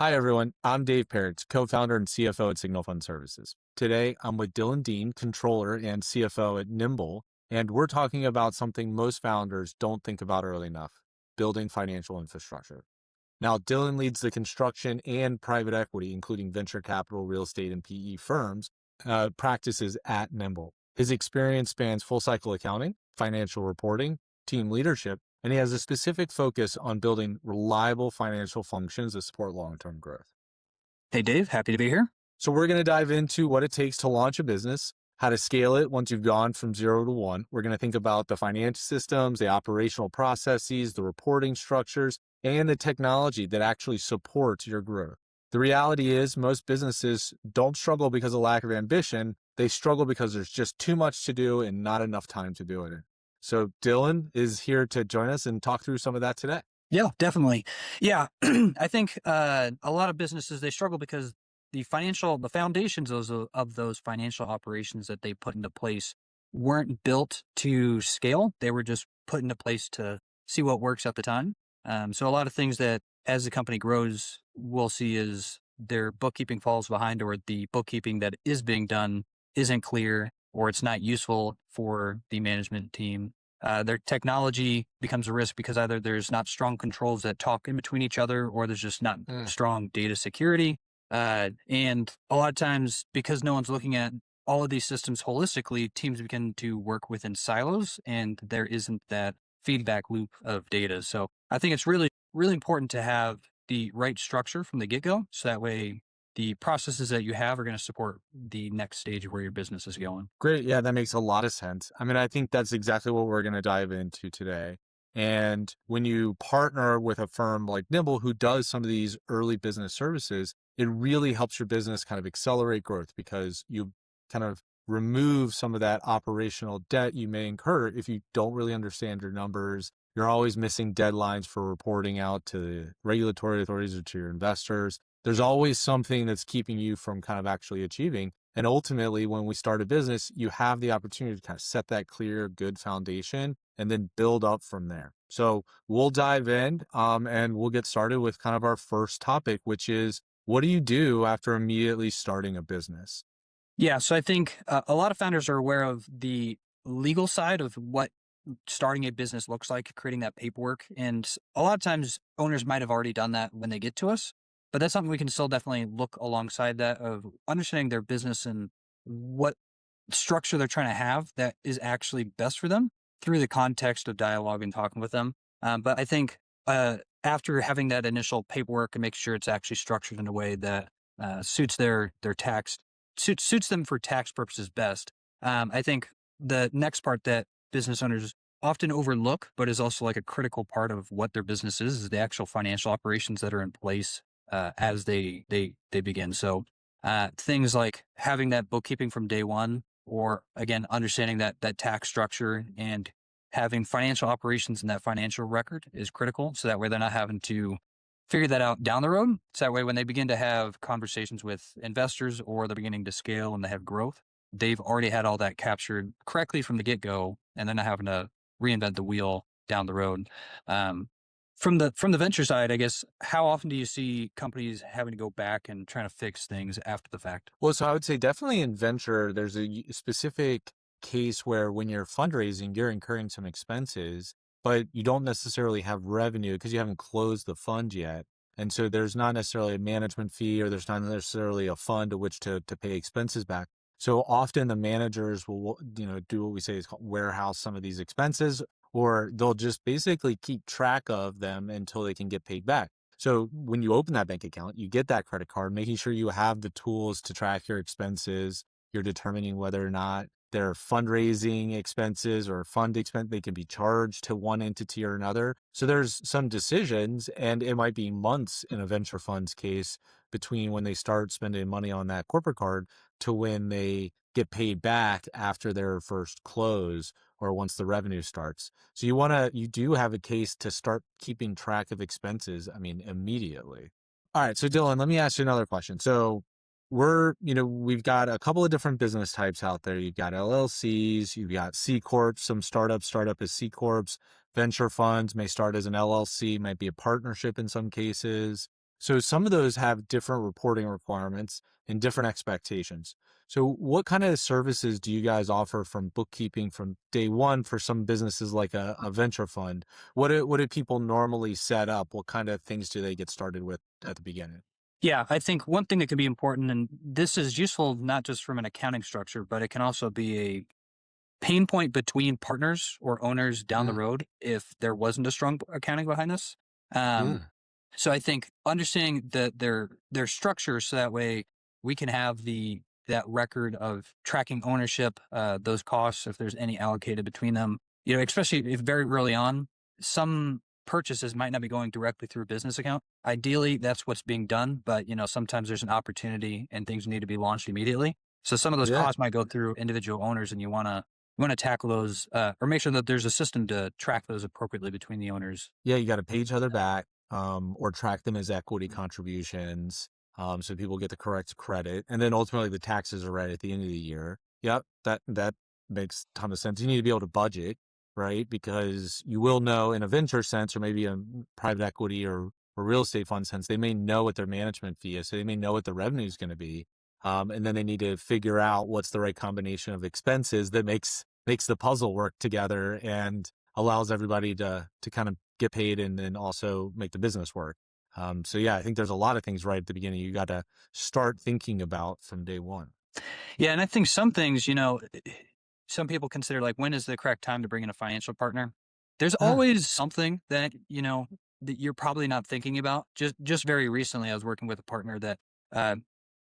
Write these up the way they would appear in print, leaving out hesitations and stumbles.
Hi, everyone. I'm Dave Peretz, co-founder and CFO at Signal Fund Services. Today, I'm with Dylan Dean, controller and CFO at Nimble, and we're talking about something most founders don't think about early enough, building financial infrastructure. Now, Dylan leads the construction and private equity, including venture capital, real estate, and PE firms, practices at Nimble. His experience spans full cycle accounting, financial reporting, team leadership, and he has a specific focus on building reliable financial functions that support long-term growth. Hey, Dave, happy to be here. So we're going to dive into what it takes to launch a business, how to scale it once you've gone from 0 to 1. We're going to think about the financial systems, the operational processes, the reporting structures, and the technology that actually supports your growth. The reality is most businesses don't struggle because of lack of ambition. They struggle because there's just too much to do and not enough time to do it. So Dylan is here to join us and talk through some of that today. Yeah, definitely. Yeah, I think a lot of businesses they struggle because the foundations of those financial operations that they put into place weren't built to scale. They were just put into place to see what works at the time. So a lot of things that as the company grows, we'll see is their bookkeeping falls behind, or the bookkeeping that is being done isn't clear, or it's not useful for the management team. Their technology becomes a risk because either there's not strong controls that talk in between each other, or there's just not Mm. strong data security. And a lot of times, because no one's looking at all of these systems holistically, teams begin to work within silos, and there isn't that feedback loop of data. So I think it's really, really important to have the right structure from the get go. So that way, the processes that you have are going to support the next stage of where your business is going. Great. Yeah, that makes a lot of sense. I mean, I think that's exactly what we're going to dive into today. And when you partner with a firm like Nimble, who does some of these early business services, it really helps your business kind of accelerate growth because you kind of remove some of that operational debt you may incur if you don't really understand your numbers. You're always missing deadlines for reporting out to the regulatory authorities or to your investors. There's always something that's keeping you from kind of actually achieving. And ultimately, when we start a business, you have the opportunity to kind of set that clear, good foundation and then build up from there. So we'll dive in and we'll get started with kind of our first topic, which is what do you do after immediately starting a business? Yeah, so I think a lot of founders are aware of the legal side of what starting a business looks like, creating that paperwork. And a lot of times owners might have already done that when they get to us, but that's something we can still definitely look alongside that of understanding their business and what structure they're trying to have that is actually best for them through the context of dialogue and talking with them. But I think after having that initial paperwork and make sure it's actually structured in a way that suits their tax suits them for tax purposes best. I think the next part that business owners often overlook, but is also like a critical part of what their business is the actual financial operations that are in place as they begin. So things like having that bookkeeping from day one, or again understanding that tax structure and having financial operations in that financial record is critical. So that way they're not having to figure that out down the road. So that way, when they begin to have conversations with investors or they're beginning to scale and they have growth, they've already had all that captured correctly from the get go, and they're not having to reinvent the wheel down the road. Um, from the venture side, I guess, how often do you see companies having to go back and trying to fix things after the fact? Well, so I would say definitely in venture, there's a specific case where when you're fundraising, you're incurring some expenses, but you don't necessarily have revenue because you haven't closed the fund yet. And so there's not necessarily a management fee or there's not necessarily a fund to which to pay expenses back. So often the managers will, do what we say is called warehouse some of these expenses, or they'll just basically keep track of them until they can get paid back. So when you open that bank account, you get that credit card, making sure you have the tools to track your expenses. You're determining whether or not they're fundraising expenses or fund expense. They can be charged to one entity or another. So there's some decisions, and it might be months in a venture fund's case between when they start spending money on that corporate card to when they get paid back after their first close or once the revenue starts. So you do have a case to start keeping track of expenses, I mean, immediately. All right. So Dylan, let me ask you another question. So we've got a couple of different business types out there. You've got LLCs, you've got C Corps, some startups start up as C Corps, venture funds may start as an LLC, might be a partnership in some cases. So some of those have different reporting requirements and different expectations. So what kind of services do you guys offer from bookkeeping from day one for some businesses like a venture fund? What do people normally set up? What kind of things do they get started with at the beginning? Yeah, I think one thing that could be important, and this is useful not just from an accounting structure, but it can also be a pain point between partners or owners down the Mm, road if there wasn't a strong accounting behind this. Um, mm, so I think understanding their structure, so that way we can have that record of tracking ownership, those costs, if there's any allocated between them. You know, especially if very early on, some purchases might not be going directly through a business account. Ideally, that's what's being done, but sometimes there's an opportunity and things need to be launched immediately. So some of those yeah. costs might go through individual owners, and you want to tackle those, or make sure that there's a system to track those appropriately between the owners. Yeah, you got to pay each other back, or track them as equity contributions, so people get the correct credit, and then ultimately the taxes are right at the end of the year. Yep, that makes a ton of sense. You need to be able to budget, right? Because you will know in a venture sense, or maybe a private equity or real estate fund sense, they may know what their management fee is, so they may know what the revenue is going to be, and then they need to figure out what's the right combination of expenses that makes the puzzle work together and allows everybody to kind of get paid and then also make the business work. So yeah, I think there's a lot of things right at the beginning you got to start thinking about from day one. Yeah, and I think some things, some people consider like when is the correct time to bring in a financial partner? There's Ah, always something that you're probably not thinking about. Just very recently, I was working with a partner that uh,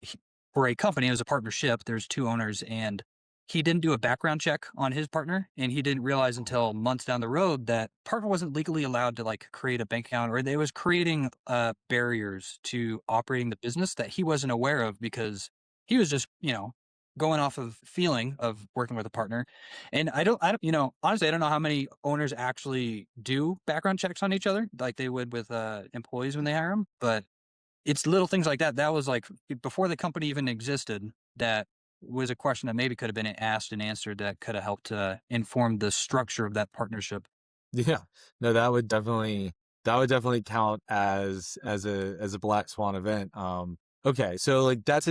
he- for a company, it was a partnership. There's two owners, and he didn't do a background check on his partner, and he didn't realize until months down the road that partner wasn't legally allowed to like create a bank account, or they was creating barriers to operating the business that he wasn't aware of because he was just going off of feeling of working with a partner. And I don't, honestly, I don't know how many owners actually do background checks on each other like they would with employees when they hire them, but it's little things like that. That was like before the company even existed. That was a question that maybe could have been asked and answered that could have helped inform the structure of that partnership. yeah, no, that would definitely count as a black swan event. Okay, so like that's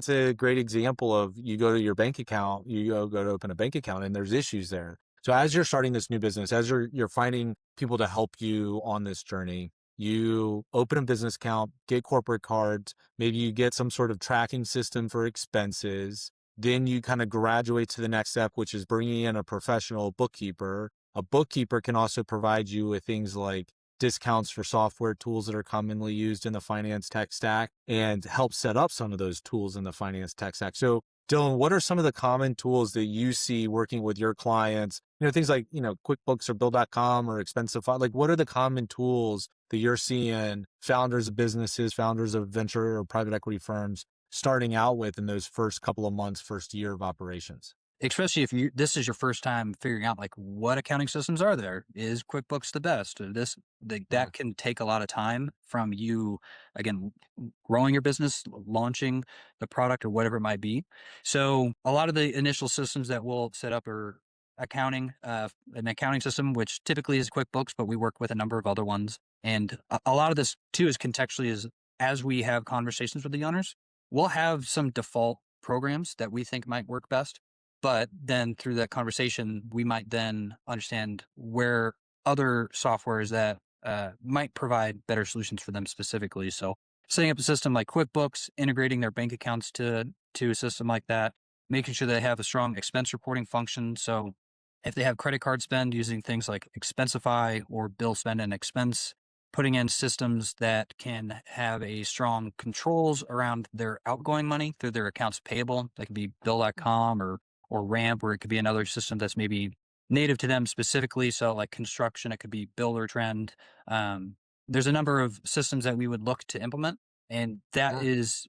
a great example of you go to your bank account, you go to open a bank account, and there's issues there. So as you're starting this new business, as you're finding people to help you on this journey, you open a business account, get corporate cards, maybe you get some sort of tracking system for expenses. Then you kind of graduate to the next step, which is bringing in a professional bookkeeper. A bookkeeper can also provide you with things like discounts for software tools that are commonly used in the finance tech stack and help set up some of those tools in the finance tech stack. So, Dylan, what are some of the common tools that you see working with your clients? Things like, QuickBooks or Bill.com or Expensify. Like, what are the common tools that you're seeing founders of businesses, founders of venture or private equity firms starting out with in those first couple of months, first year of operations? Especially if this is your first time figuring out like what accounting systems are there. Is QuickBooks the best? Or Uh, that can take a lot of time from you again growing your business, launching the product or whatever it might be. So a lot of the initial systems that we'll set up are an accounting system, which typically is QuickBooks, but we work with a number of other ones. And a lot of this too is contextually is as we have conversations with the owners, we'll have some default programs that we think might work best, but then through that conversation, we might then understand where other softwares that might provide better solutions for them specifically. So setting up a system like QuickBooks, integrating their bank accounts to a system like that, making sure they have a strong expense reporting function. So if they have credit card spend, using things like Expensify or Bill Spend and Expense, putting in systems that can have a strong controls around their outgoing money through their accounts payable. That could be Bill.com or Ramp, or it could be another system that's maybe native to them specifically. So like construction, it could be Builder Trend. Um, there's a number of systems that we would look to implement, and that uh, is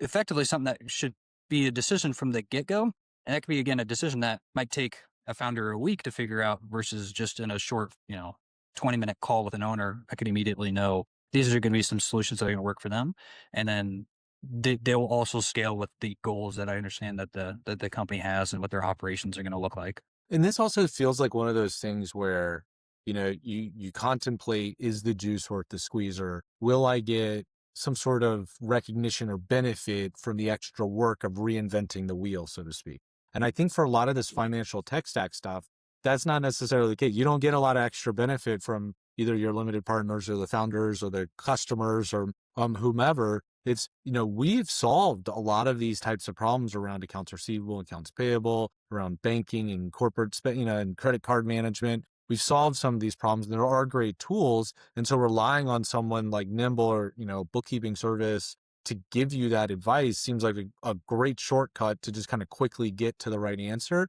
effectively something that should be a decision from the get go. And that could be again a decision that might take a founder a week to figure out versus just in a short, 20-minute call with an owner. I could immediately know these are going to be some solutions that are going to work for them, and then they will also scale with the goals that I understand that the company has and what their operations are going to look like. And this also feels like one of those things where, you contemplate, is the juice worth the squeeze, or will I get some sort of recognition or benefit from the extra work of reinventing the wheel, so to speak. And I think for a lot of this financial tech stack stuff, that's not necessarily the case. You don't get a lot of extra benefit from either your limited partners or the founders or the customers or whomever. It's, we've solved a lot of these types of problems around accounts receivable, accounts payable, around banking and corporate, and credit card management. We've solved some of these problems, and there are great tools. And so relying on someone like Nimble or, bookkeeping service to give you that advice seems like a great shortcut to just kind of quickly get to the right answer.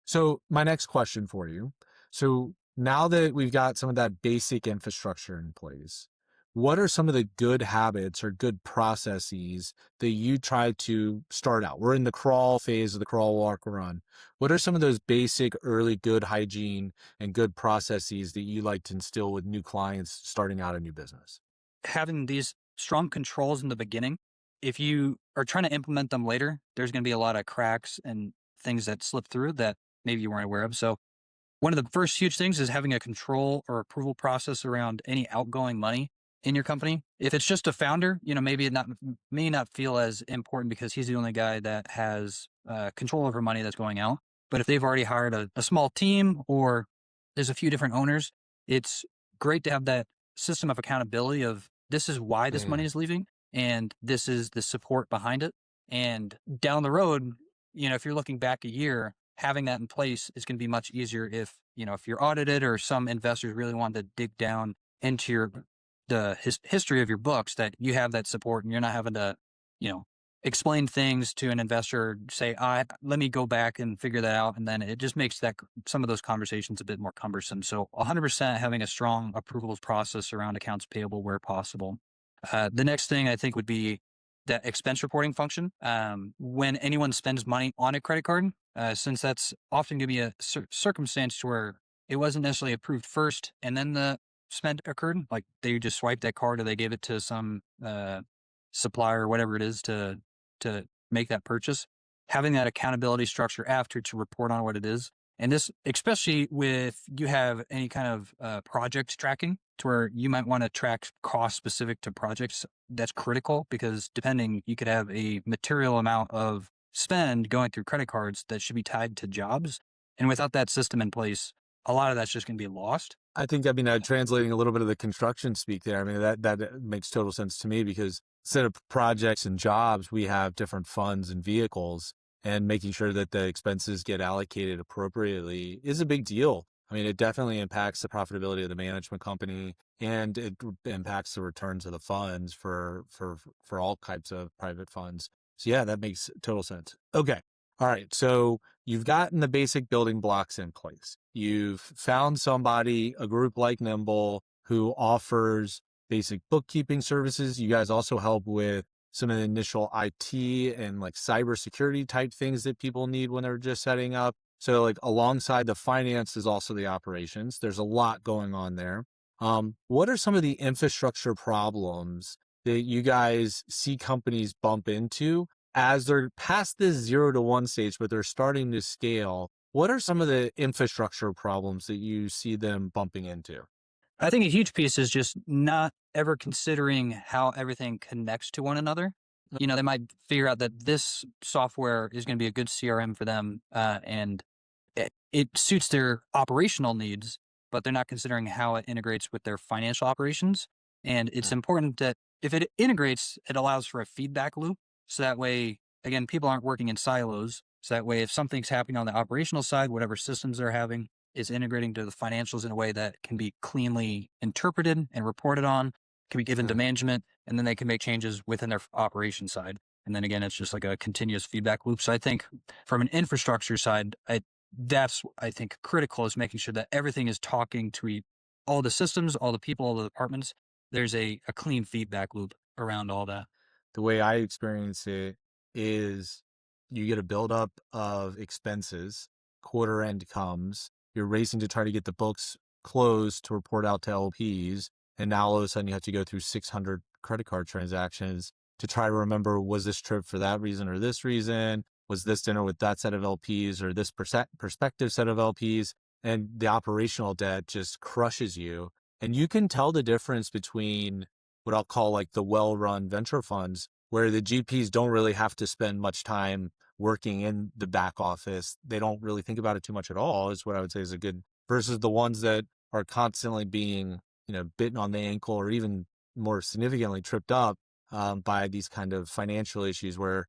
So my next question for you. So now that we've got some of that basic infrastructure in place, what are some of the good habits or good processes that you try to start out? We're in the crawl phase of the crawl, walk, run. What are some of those basic early good hygiene and good processes that you like to instill with new clients starting out a new business? Having these strong controls in the beginning, if you are trying to implement them later, there's going to be a lot of cracks and things that slip through that maybe you weren't aware of. So one of the first huge things is having a control or approval process around any outgoing money in your company. If it's just a founder, maybe it may not feel as important because he's the only guy that has control over money that's going out. But if they've already hired a small team or there's a few different owners, it's great to have that system of accountability of this is why this money Mm. is leaving and this is the support behind it. And down the road, if you're looking back a year, having that in place is going to be much easier if you're audited or some investors really want to dig down into the history of your books, that you have that support and you're not having to, you know, explain things to an investor, say, let me go back and figure that out. And then it just makes some of those conversations a bit more cumbersome. So 100% having a strong approvals process around accounts payable where possible. The next thing I think would be that expense reporting function. When anyone spends money on a credit card, since that's often going to be a circumstance where it wasn't necessarily approved first and then the spend occurred, like they just swiped that card or they gave it to some supplier or whatever it is to make that purchase. Having that accountability structure after to report on what it is. And this, especially with you have any kind of project tracking to where you might want to track costs specific to projects, that's critical because depending, you could have a material amount of spend going through credit cards that should be tied to jobs. And without that system in place, a lot of that's just going to be lost. I think, translating a little bit of the construction speak there, that makes total sense to me because instead of projects and jobs, we have different funds and vehicles, and making sure that the expenses get allocated appropriately is a big deal. It definitely impacts the profitability of the management company, and it impacts the returns of the funds for all types of private funds. So yeah, that makes total sense. Okay. All right. So you've gotten the basic building blocks in place. You've found somebody, a group like Nimble, who offers basic bookkeeping services. You guys also help with some of the initial IT and like cybersecurity type things that people need when they're just setting up. So like alongside the finance is also the operations. There's a lot going on there. What are some of the infrastructure problems that you guys see companies bump into as they're past this 0 to 1 stage, but they're starting to scale? What are some of the infrastructure problems that you see them bumping into? I think a huge piece is just not ever considering how everything connects to one another. They might figure out that this software is going to be a good CRM for them, and it suits their operational needs, but they're not considering how it integrates with their financial operations. And it's important that if it integrates, it allows for a feedback loop. So that way, again, people aren't working in silos. So that way, if something's happening on the operational side, whatever systems they're having is integrating to the financials in a way that can be cleanly interpreted and reported on, can be given to management, and then they can make changes within their operation side. And then again, it's just like a continuous feedback loop. So I think from an infrastructure side, that's I think critical is making sure that everything is talking to all the systems, all the people, all the departments. There's a clean feedback loop around all that. The way I experience it is you get a buildup of expenses, quarter end comes, you're racing to try to get the books closed to report out to LPs. And now all of a sudden you have to go through 600 credit card transactions to try to remember, was this trip for that reason or this reason? Was this dinner with that set of LPs or this prospective set of LPs? And the operational debt just crushes you. And you can tell the difference between what I'll call like the well-run venture funds, where the GPs don't really have to spend much time working in the back office. They don't really think about it too much at all, is what I would say is a good, versus the ones that are constantly being, bitten on the ankle or even more significantly tripped up by these kind of financial issues where,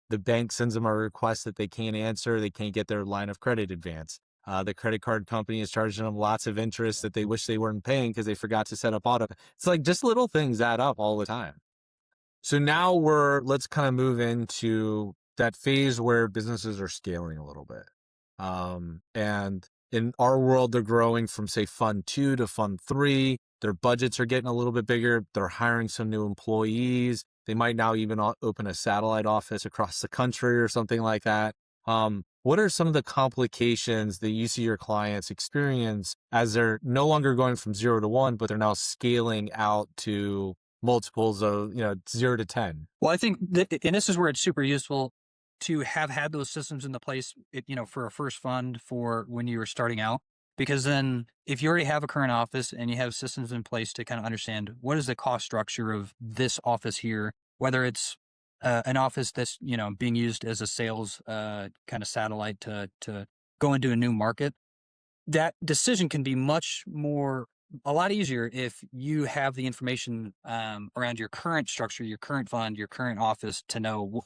the bank sends them a request that they can't answer. They can't get their line of credit advance. The credit card company is charging them lots of interest that they wish they weren't paying because they forgot to set up auto. It's like just little things add up all the time. So now let's kind of move into that phase where businesses are scaling a little bit. And in our world, they're growing from say fund 2 to fund 3. Their budgets are getting a little bit bigger. They're hiring some new employees. They might now even open a satellite office across the country or something like that. What are some of the complications that you see your clients experience as they're no longer going from 0 to 1, but they're now scaling out to multiples of 0 to 10? Well, I think and this is where it's super useful to have had those systems in the place, for a first fund for when you were starting out, because then if you already have a current office and you have systems in place to kind of understand what is the cost structure of this office here, whether it's an office that's being used as a sales kind of satellite to go into a new market, that decision can be a lot easier if you have the information around your current structure, your current fund, your current office to know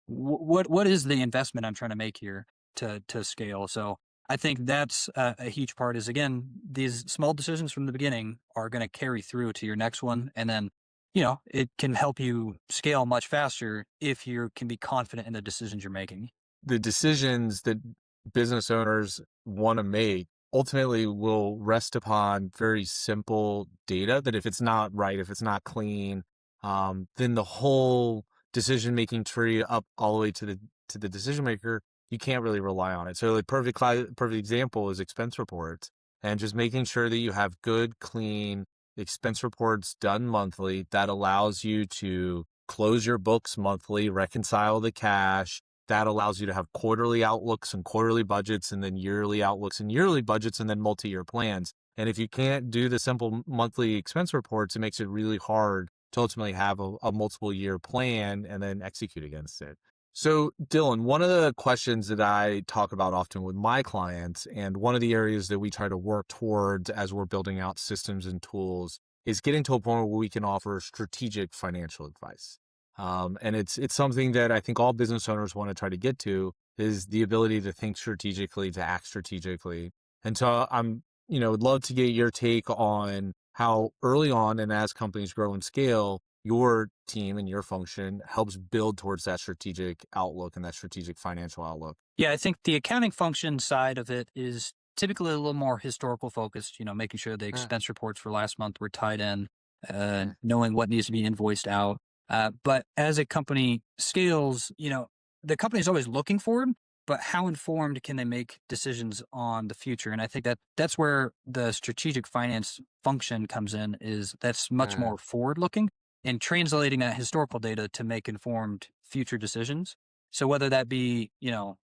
what is the investment I'm trying to make here to scale. So I think that's a huge part is, again, these small decisions from the beginning are going to carry through to your next one. And then, it can help you scale much faster if you can be confident in the decisions you're making. The decisions that business owners want to make ultimately will rest upon very simple data that if it's not right, if it's not clean, then the whole decision-making tree up all the way to the decision maker, you can't really rely on it. So like perfect example is expense reports, and just making sure that you have good, clean expense reports done monthly that allows you to close your books monthly, reconcile the cash. That allows you to have quarterly outlooks and quarterly budgets, and then yearly outlooks and yearly budgets, and then multi-year plans. And if you can't do the simple monthly expense reports, it makes it really hard to ultimately have a multiple year plan and then execute against it. So Dylan, one of the questions that I talk about often with my clients, and one of the areas that we try to work towards as we're building out systems and tools, is getting to a point where we can offer strategic financial advice. And it's something that I think all business owners want to try to get to, is the ability to think strategically, to act strategically. And so would love to get your take on how early on and as companies grow and scale, your team and your function helps build towards that strategic outlook and that strategic financial outlook. Yeah, I think the accounting function side of it is typically a little more historical focused, making sure the expense reports for last month were tied in, knowing what needs to be invoiced out. But as a company scales, the company is always looking forward, but how informed can they make decisions on the future? And I think that's where the strategic finance function comes in, is that's much more forward looking and translating that historical data to make informed future decisions. So whether that be,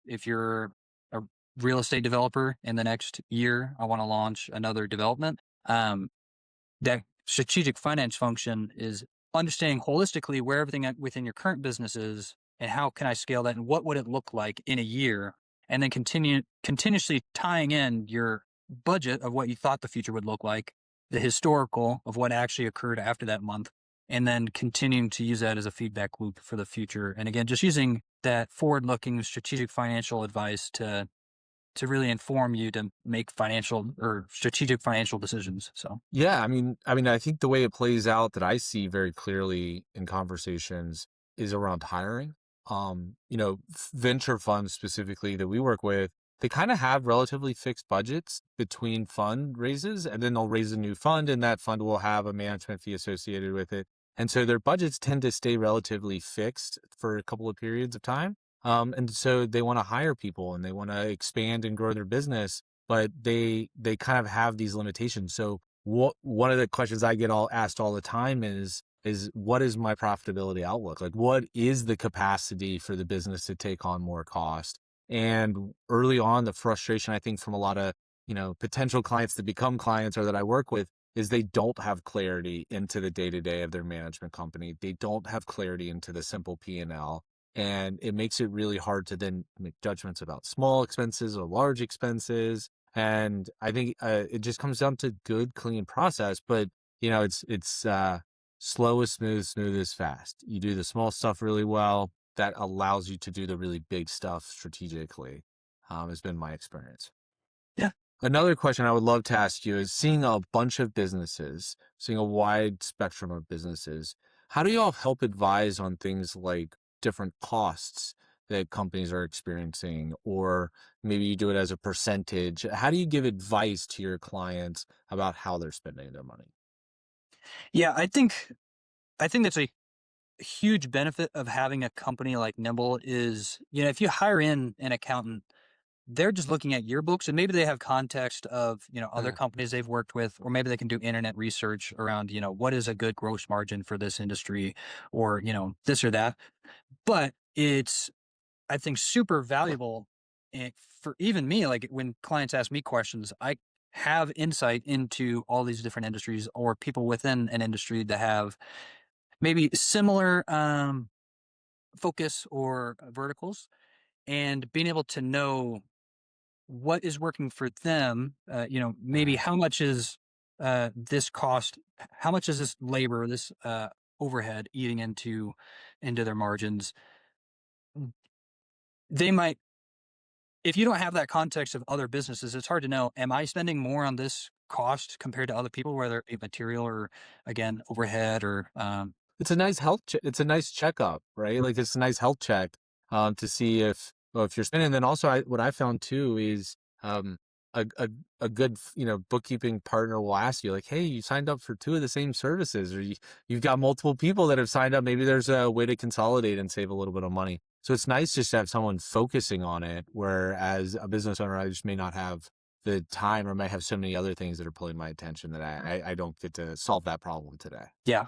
if you're a real estate developer in the next year, I want to launch another development, that strategic finance function is understanding holistically where everything within your current business is and how can I scale that and what would it look like in a year, and then continuously tying in your budget of what you thought the future would look like, the historical of what actually occurred after that month, and then continuing to use that as a feedback loop for the future. And again, just using that forward-looking strategic financial advice to really inform you to make financial or strategic financial decisions. So yeah, I think the way it plays out that I see very clearly in conversations is around hiring. Venture funds specifically that we work with, they kind of have relatively fixed budgets between fund raises, and then they'll raise a new fund, and that fund will have a management fee associated with it. And so their budgets tend to stay relatively fixed for a couple of periods of time. And so they want to hire people and they want to expand and grow their business, but they kind of have these limitations. So one of the questions I get asked all the time is what is my profitability outlook? Like, what is the capacity for the business to take on more cost? And early on, the frustration, I think, from a lot of, potential clients that become clients or that I work with, is they don't have clarity into the day-to-day of their management company. They don't have clarity into the simple P&L, and it makes it really hard to then make judgments about small expenses or large expenses. And I think it just comes down to good, clean process. But it's slow is smooth, smooth is fast. You do the small stuff really well. That allows you to do the really big stuff strategically. Has been my experience. Yeah. Another question I would love to ask you is seeing a bunch of businesses, seeing a wide spectrum of businesses, how do y'all help advise on things like different costs that companies are experiencing, or maybe you do it as a percentage? How do you give advice to your clients about how they're spending their money? Yeah, I think that's a huge benefit of having a company like Nimble is, if you hire in an accountant, they're just looking at your books and maybe they have context of, other Uh, companies they've worked with, or maybe they can do internet research around, what is a good gross margin for this industry or, this or that. But it's, I think, super valuable for even me. Like when clients ask me questions, I have insight into all these different industries or people within an industry that have maybe similar focus or verticals, and being able to know what is working for them, maybe uh, how much is this cost, how much is this labor, this overhead eating into their margins. They might, if you don't have that context of other businesses, it's hard to know, am I spending more on this cost compared to other people, whether it be material or, again, overhead or It's a nice health it's a nice checkup, right? Like, it's a nice health check, to see if well, if you're spending. And then also what I found too is, um, a good, bookkeeping partner will ask you like, "Hey, you signed up for 2 of the same services," or you've got multiple people that have signed up. Maybe there's a way to consolidate and save a little bit of money. So it's nice just to have someone focusing on it, whereas a business owner, I just may not have the time or might have so many other things that are pulling my attention that I don't get to solve that problem today. yeah.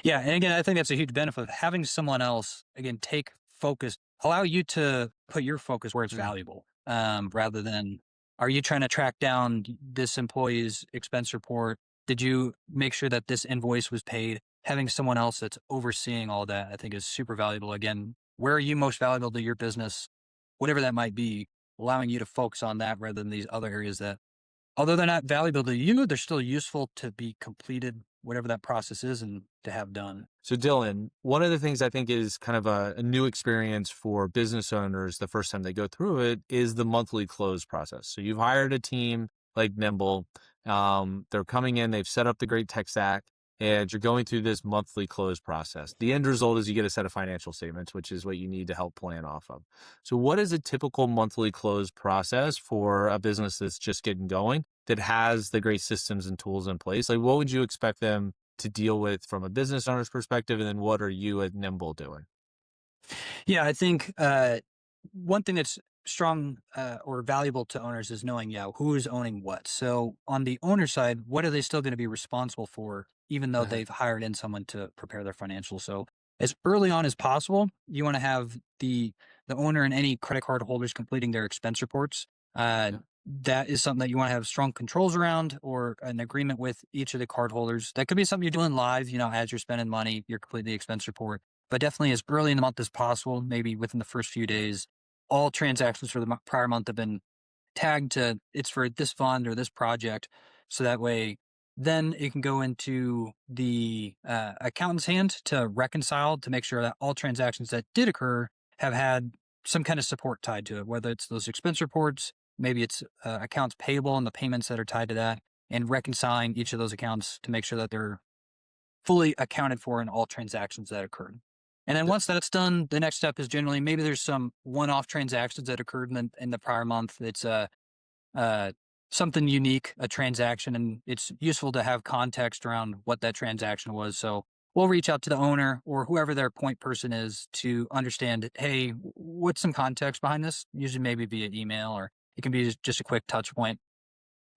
Yeah. And again, I think that's a huge benefit of having someone else, again, take focus, allow you to put your focus where it's valuable, rather than, are you trying to track down this employee's expense report? Did you make sure that this invoice was paid? Having someone else that's overseeing all that, I think, is super valuable. Again, where are you most valuable to your business, whatever that might be, allowing you to focus on that rather than these other areas that, although they're not valuable to you, they're still useful to be completed, whatever that process is, and to have done. So Dylan, one of the things I think is kind of a new experience for business owners the first time they go through it is the monthly close process. So you've hired a team like Nimble. They're coming in, they've set up the great tech stack, and you're going through this monthly close process. The end result is you get a set of financial statements, which is what you need to help plan off of. So what is a typical monthly close process for a business that's just getting going that has the great systems and tools in place? Like, what would you expect them to deal with from a business owner's perspective? And then what are you at Nimble doing? Yeah, I think one thing that's strong or valuable to owners is knowing, yeah, who is owning what. So on the owner side, what are they still going to be responsible for, even though Uh-huh. they've hired in someone to prepare their financials? So as early on as possible, you want to have the owner and any credit card holders completing their expense reports. Uh, Yeah. that is something that you want to have strong controls around, or an agreement with each of the card holders. That could be something you're doing live, as you're spending money, you're completing the expense report, but definitely as early in the month as possible, maybe within the first few days. All transactions for the prior month have been tagged to, it's for this fund or this project. So that way, then it can go into the accountant's hand to reconcile, to make sure that all transactions that did occur have had some kind of support tied to it, whether it's those expense reports, maybe it's accounts payable and the payments that are tied to that, and reconciling each of those accounts to make sure that they're fully accounted for in all transactions that occurred. And then Th- once that's done, the next step is generally, maybe there's some one-off transactions that occurred in the prior month. It's uh, something unique, a transaction, and it's useful to have context around what that transaction was. So we'll reach out to the owner or whoever their point person is to understand, hey, what's some context behind this? Usually maybe via email, or it can be just a quick touch point.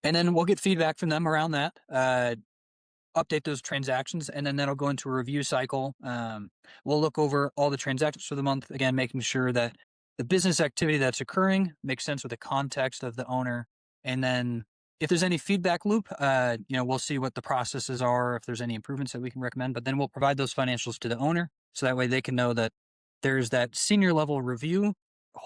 And then we'll get feedback from them around that. Update those transactions, and then that'll go into a review cycle. We'll look over all the transactions for the month, again, making sure that the business activity that's occurring makes sense with the context of the owner. And then if there's any feedback loop, we'll see what the processes are, if there's any improvements that we can recommend, but then we'll provide those financials to the owner. So that way they can know that there's that senior level review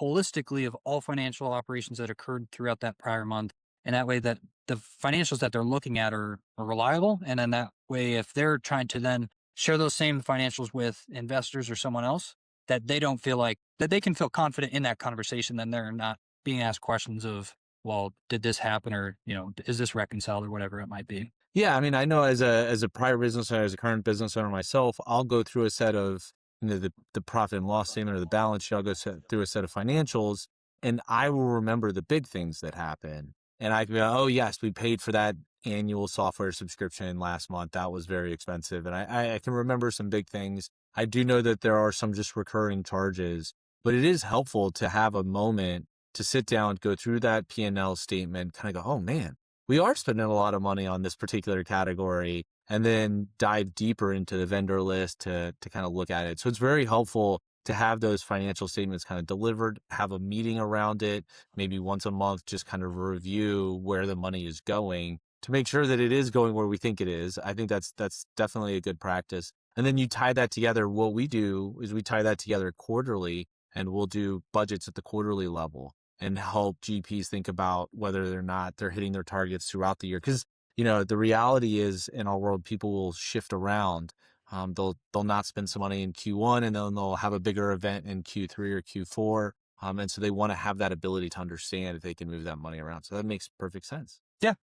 holistically of all financial operations that occurred throughout that prior month. And that way that the financials that they're looking at are reliable. And then that way, if they're trying to then share those same financials with investors or someone else, that they don't feel like that they can feel confident in that conversation, then they're not being asked questions of, well, did this happen, or, is this reconciled, or whatever it might be. Yeah, I mean, I know as a prior business owner, as a current business owner myself, I'll go through a set of the profit and loss statement or the balance sheet. I'll go through a set of financials, and I will remember the big things that happen. And I can go, oh yes, we paid for that annual software subscription last month. That was very expensive, and I can remember some big things. I do know that there are some just recurring charges, but it is helpful to have a moment to sit down, go through that P&L statement, kind of go, oh man, we are spending a lot of money on this particular category, and then dive deeper into the vendor list to kind of look at it. So it's very helpful to have those financial statements kind of delivered, have a meeting around it, maybe once a month, just kind of review where the money is going to make sure that it is going where we think it is. I think that's definitely a good practice. And then you tie that together. What we do is we tie that together quarterly, and we'll do budgets at the quarterly level and help GPs think about whether or not they're hitting their targets throughout the year. Because, the reality is in our world, people will shift around. They'll not spend some money in Q1, and then they'll have a bigger event in Q3 or Q4. And so they want to have that ability to understand if they can move that money around. So that makes perfect sense. Yeah.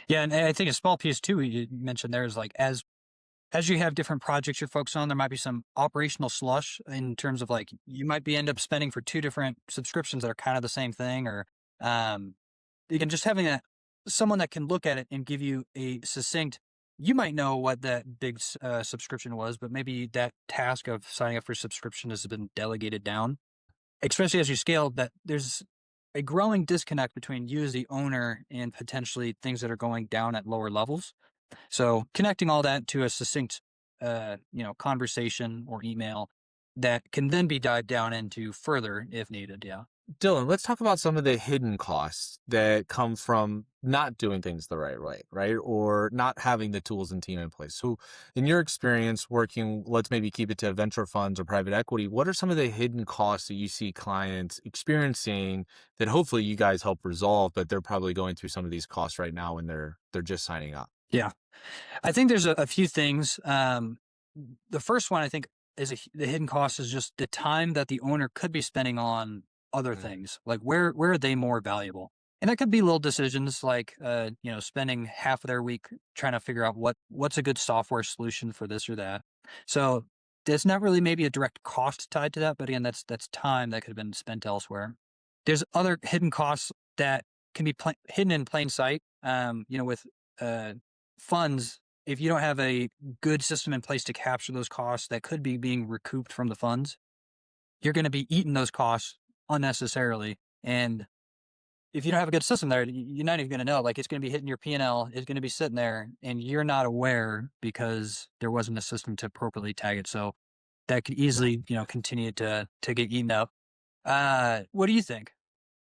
Yeah. And I think a small piece too, you mentioned there is like, as you have different projects you're focused on, there might be some operational slush in terms of like, you might end up spending for two different subscriptions that are kind of the same thing, or, again, just having someone that can look at it and give you a succinct, you might know what that big subscription was, but maybe that task of signing up for subscription has been delegated down, especially as you scale, that there's a growing disconnect between you as the owner and potentially things that are going down at lower levels. So connecting all that to a succinct, conversation or email that can then be dived down into further if needed. Yeah. Dylan, let's talk about some of the hidden costs that come from not doing things the right way, right? Or not having the tools and team in place. So in your experience working, let's maybe keep it to venture funds or private equity, what are some of the hidden costs that you see clients experiencing that hopefully you guys help resolve, but they're probably going through some of these costs right now when they're just signing up? Yeah. I think there's a few things. The first one I think is the hidden cost is just the time that the owner could be spending on other things. Like where are they more valuable? And that could be little decisions like, spending half of their week trying to figure out what's a good software solution for this or that. So there's not really maybe a direct cost tied to that, but again, that's time that could have been spent elsewhere. There's other hidden costs that can be hidden in plain sight. With funds, if you don't have a good system in place to capture those costs that could be being recouped from the funds, you're going to be eating those costs unnecessarily. And if you don't have a good system there, you're not even going to know. Like, it's going to be hitting your P&L, it's going to be sitting there, and you're not aware because there wasn't a system to appropriately tag it. So that could easily, continue to get eaten up. What do you think?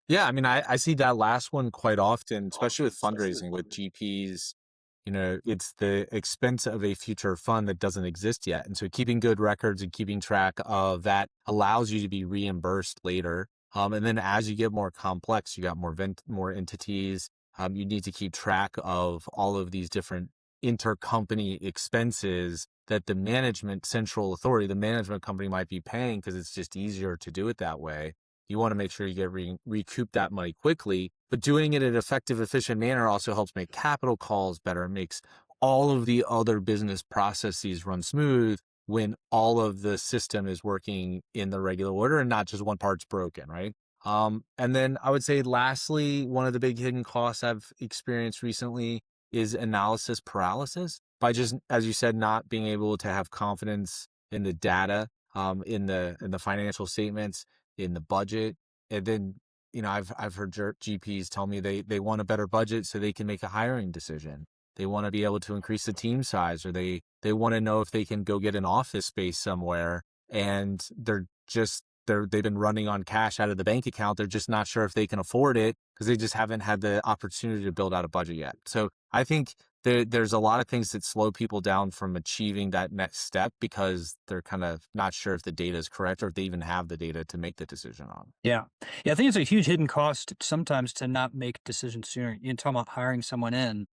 Yeah, I mean, I see that last one quite often, especially with fundraising with GPs. It's the expense of a future fund that doesn't exist yet. And so keeping good records and keeping track of that allows you to be reimbursed later. And then as you get more complex, you got more entities. You need to keep track of all of these different intercompany expenses that the management central authority, the management company might be paying because it's just easier to do it that way. You want to make sure you get recoup that money quickly, but doing it in an effective, efficient manner also helps make capital calls better. It makes all of the other business processes run smooth when all of the system is working in the regular order and not just one part's broken, right? And then I would say lastly, one of the big hidden costs I've experienced recently is analysis paralysis by just, as you said, not being able to have confidence in the data, in the financial statements, in the budget. And then, I've heard GPs tell me they want a better budget so they can make a hiring decision. They want to be able to increase the team size, or they want to know if they can go get an office space somewhere, and they're just they've been running on cash out of the bank account. They're just not sure if they can afford it because they just haven't had the opportunity to build out a budget yet. So I think there's a lot of things that slow people down from achieving that next step because they're kind of not sure if the data is correct or if they even have the data to make the decision on. Yeah. Yeah. I think it's a huge hidden cost sometimes to not make decisions sooner. You're talking about hiring someone in,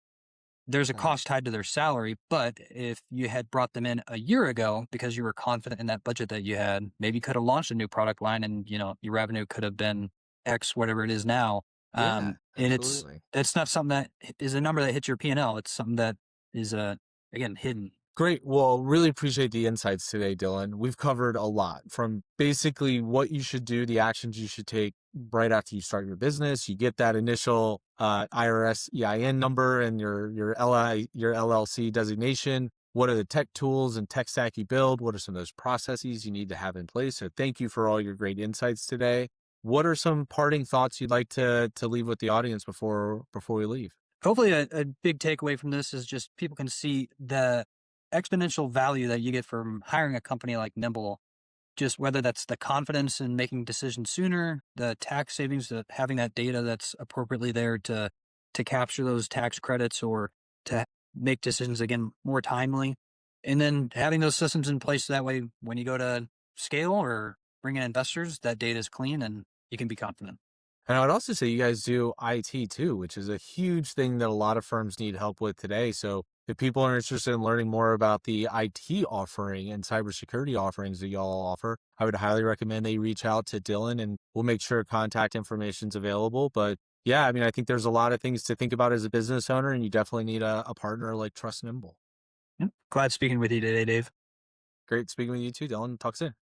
there's a Mhm. cost tied to their salary. But if you had brought them in a year ago because you were confident in that budget that you had, maybe you could have launched a new product line and, your revenue could have been X, whatever it is now. Yeah, And absolutely. it's not something that is a number that hits your P&L. It's something that is, again, hidden. Great. Well, really appreciate the insights today, Dylan. We've covered a lot from basically what you should do, the actions you should take right after you start your business. You get that initial IRS EIN number and your LLC designation. What are the tech tools and tech stack you build? What are some of those processes you need to have in place? So thank you for all your great insights today. What are some parting thoughts you'd like to leave with the audience before we leave? Hopefully, a big takeaway from this is just people can see the exponential value that you get from hiring a company like Nimble. Just whether that's the confidence in making decisions sooner, the tax savings, that having that data that's appropriately there to capture those tax credits or to make decisions again more timely, and then having those systems in place so that way when you go to scale or bring in investors, that data is clean and you can be confident. And I would also say you guys do IT too, which is a huge thing that a lot of firms need help with today. So if people are interested in learning more about the IT offering and cybersecurity offerings that y'all offer, I would highly recommend they reach out to Dylan and we'll make sure contact information is available. But yeah, I mean, I think there's a lot of things to think about as a business owner, and you definitely need a partner like Trust Nimble. Yep. Glad speaking with you today, Dave. Great speaking with you too, Dylan. Talk soon.